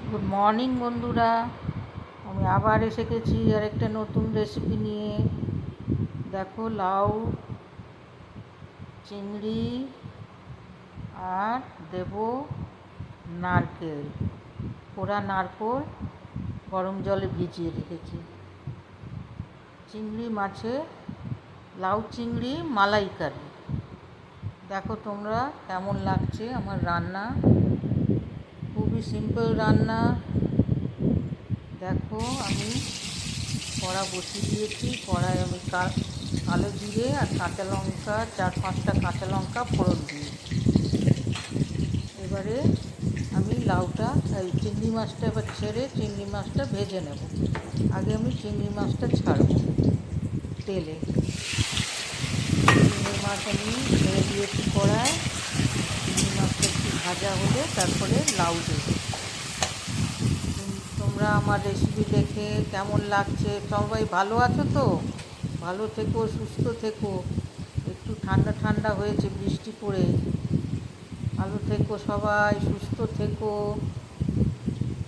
Good morning বন্ধুরা, আমি আবার এসে গেছি আর একটা নতুন রেসিপি নিয়ে। দেখো, লাউ, চিংড়ি আর দেব নারকেল, পোড়া নারকেল গরম জলে ভিজিয়ে রেখেছি। চিংড়ি মাছে লাউ চিংড়ি মালাইকারি। দেখো তোমরা কেমন লাগছে আমার রান্না। খুবই সিম্পল রান্না। দেখো, আমি কড়া বসিয়ে দিয়েছি। কড়ায় আমি কালো জিরে আর কাঁচা লঙ্কা, 4-5টা কাঁচা লঙ্কা ফোড়ন দিয়েছি। এবারে আমি লাউটা, এই চিংড়ি মাছটা এবার ছেড়ে চিংড়ি মাছটা ভেজে নেব। আগে আমি চিংড়ি মাছটা ছাড়ব তেলে। চিংড়ি মাছ আমি ছেড়ে দিয়েছি কড়ায়। চিংড়ি মাছটা একটু ভাজা হলে তারপরে লাউ দেবো। তোমরা আমার রেসিপি দেখে কেমন লাগছে? সবাই ভালো আছো তো? ভালো থেকো, সুস্থ থেকো। একটু ঠান্ডা ঠান্ডা হয়েছে বৃষ্টি পড়ে। ভালো থেকো সবাই, সুস্থ থেকো।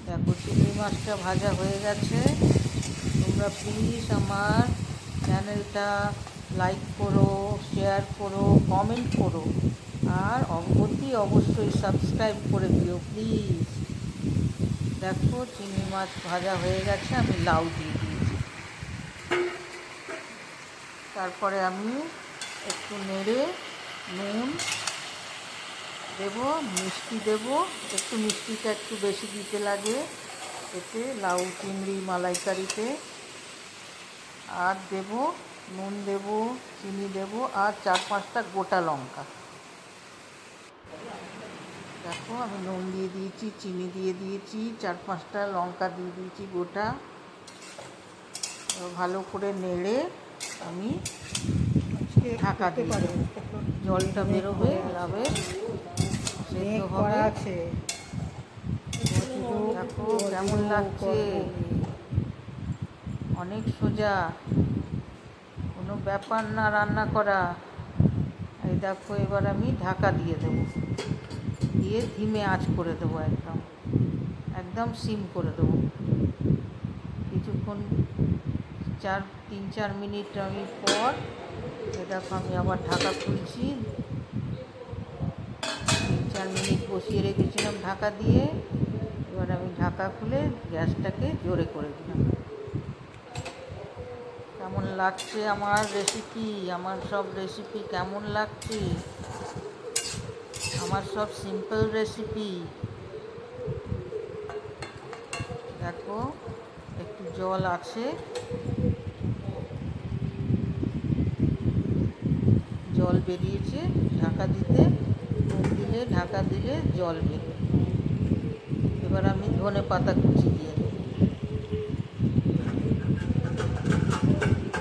দেখো, চিংড়ি মাছটা ভাজা হয়ে গেছে। তোমরা প্লিজ আমার চ্যানেলটা লাইক করো, শেয়ার করো, কমেন্ট করো, আর অবশ্যই সাবস্ক্রাইব করে দিও প্লিজ। দেখো, চিংড়ি মাছ ভাজা হয়ে গেছে, আমি লাউ দিয়ে দিয়েছি। তারপরে আমি একটু নেড়ে নুন দেব, মিষ্টি দেব। একটু মিষ্টিটা একটু বেশি দিতে লাগে এতে, লাউ চিংড়ি মালাইকারিতে। আর দেব নুন, দেব চিনি, দেব আর 4-5টা গোটা লঙ্কা। দেখো, আমি নুন দিয়ে দিয়েছি, চিনি দিয়ে দিয়েছি, 4-5টা লঙ্কা দিয়ে দিয়েছি গোটা। ভালো করে নেড়ে আমি ঢাকা দিয়ে দেবো। জলটা বেরোবে, যাবে, সেদ্ধ হবে। দেখো কেমন লাগছে, অনেক সোজা, কোনো ব্যাপার না রান্না করা। এই দেখো, এবার আমি ঢাকা দিয়ে দেবো, দিয়ে ধিমে আঁচ করে দেবো, একদম একদম সিম করে দেবো। কিছুক্ষণ 3-4 মিনিট আমি পর দেখো, আমি আবার ঢাকা খুলছি। 3-4 মিনিট বসিয়ে রেখেছিলাম ঢাকা দিয়ে। এবার আমি ঢাকা খুলে গ্যাসটাকে জোরে করে দিলাম। কেমন লাগছে আমার রেসিপি? আমার সব রেসিপি কেমন লাগছে? আমার সব সিম্পল রেসিপি। দেখো, একটু জল আছে, জল বেরিয়েছে। ঢাকা দিতে, নুন দিলে, ঢাকা দিলে জল বেরোয়। এবার আমি ধনে পাতা কুচি দিয়ে দেবো।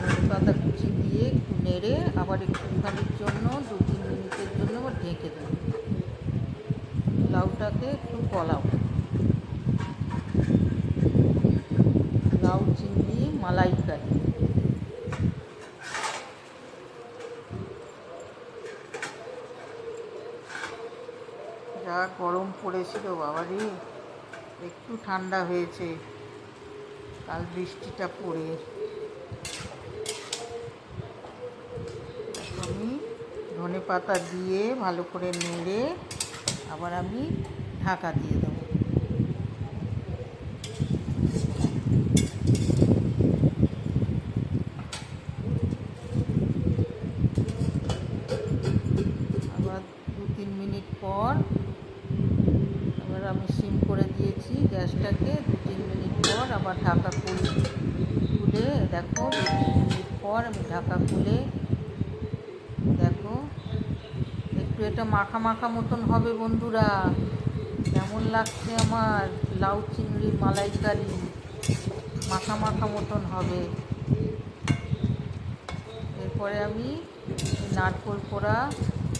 ধনে পাতা কুচি দিয়ে একটু নেড়ে আবার একটুখানির জন্য 2-3 মিনিটের জন্য আবার ঢেকে দেবো। লাউটাকে একটু গলাবো। লাউ চিংড়ি মালাইকারি। যা গরম পড়েছিল বাবারে, একটু ঠান্ডা হয়েছে কাল বৃষ্টিটা পড়ে। আমি ধনে পাতা দিয়ে ভালো করে নেড়ে আবার আমি ঢাকা দিয়ে দেবো। আবার 2-3 মিনিট পর আবার আমি সিম করে দিয়েছি গ্যাসটাকে। 2-3 মিনিট পর আবার ঢাকা খুলে দেখো, 2-3 মিনিট পর আমি ঢাকা খুলে দেখো, একটু এটা মাখা মাখা মতন হবে বন্ধুরা। কেমন লাগছে আমার লাউ চিংড়ি মালাইকারি? মাখা মাখা মতন হবে। এরপরে আমি নারকেল কোড়া,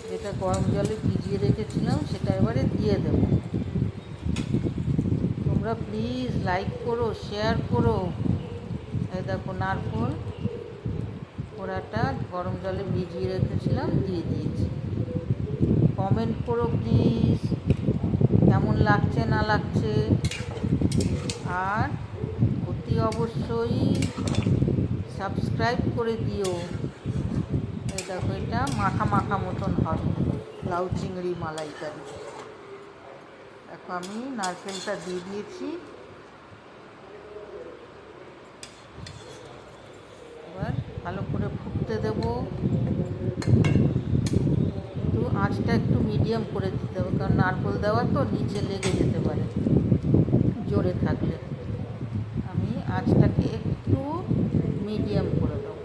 যেটা গরম জলে ভিজিয়ে রেখেছিলাম, সেটা এবারে দিয়ে দেব। তোমরা প্লিজ লাইক করো, শেয়ার করো। এই দেখো, নারকেল কোড়াটা গরম জলে ভিজিয়ে রেখেছিলাম, দিয়ে দিয়েছি। কমেন্ট করো প্লিজ, কেমন লাগছে না লাগছে। আর অতি অবশ্যই সাবস্ক্রাইব করে দিও। এই দেখো, এটা মাখা মাখা মতন হবে লাউ চিংড়ি মালাইকারি। দেখো আমি নারকেলটা দিয়ে দিয়েছি। এবার ভালো করে ফুটতে দেবো। একটু আঁচটা একটু মিডিয়াম করে দিতে হবে, কারণ নারকেল দেওয়া তো নিচে লেগে যেতে পারে জোরে থাকলে। আমি আঁচটাকে একটু মিডিয়াম করে দেবো।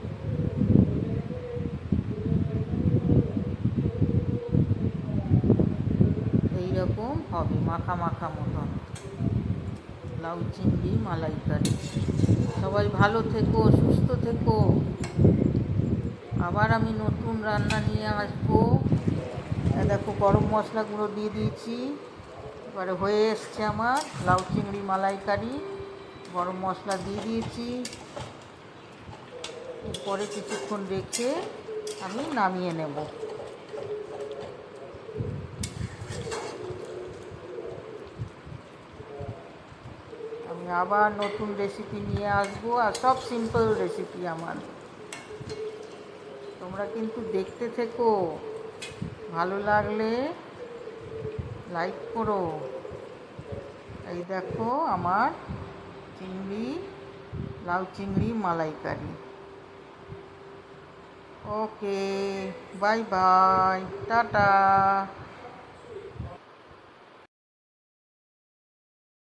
এইরকম হবে মাখা মাখা মতন লাউ চিংড়ি মালাইকারি। সবাই ভালো থেকো, সুস্থ থেকো। আবার আমি নতুন রান্না নিয়ে আসবো। দেখো গরম মশলা গুঁড়ো দিয়ে দিয়েছি। এবারে হয়ে এসছে আমার লাউ চিংড়ি মালাইকারি। গরম মশলা দিয়ে দিয়েছি। এরপরে কিছুক্ষণ রেখে আমি নামিয়ে নেব। আমি আবার নতুন রেসিপি নিয়ে আসবো, আর সব সিম্পল রেসিপি আমার। তোমরা কিন্তু দেখতে থেকো, ভালো লাগলে লাইক করো। এই দেখো আমার লাউ চিংড়ি মালাইকারি। ওকে, বাই বাই, টাটা।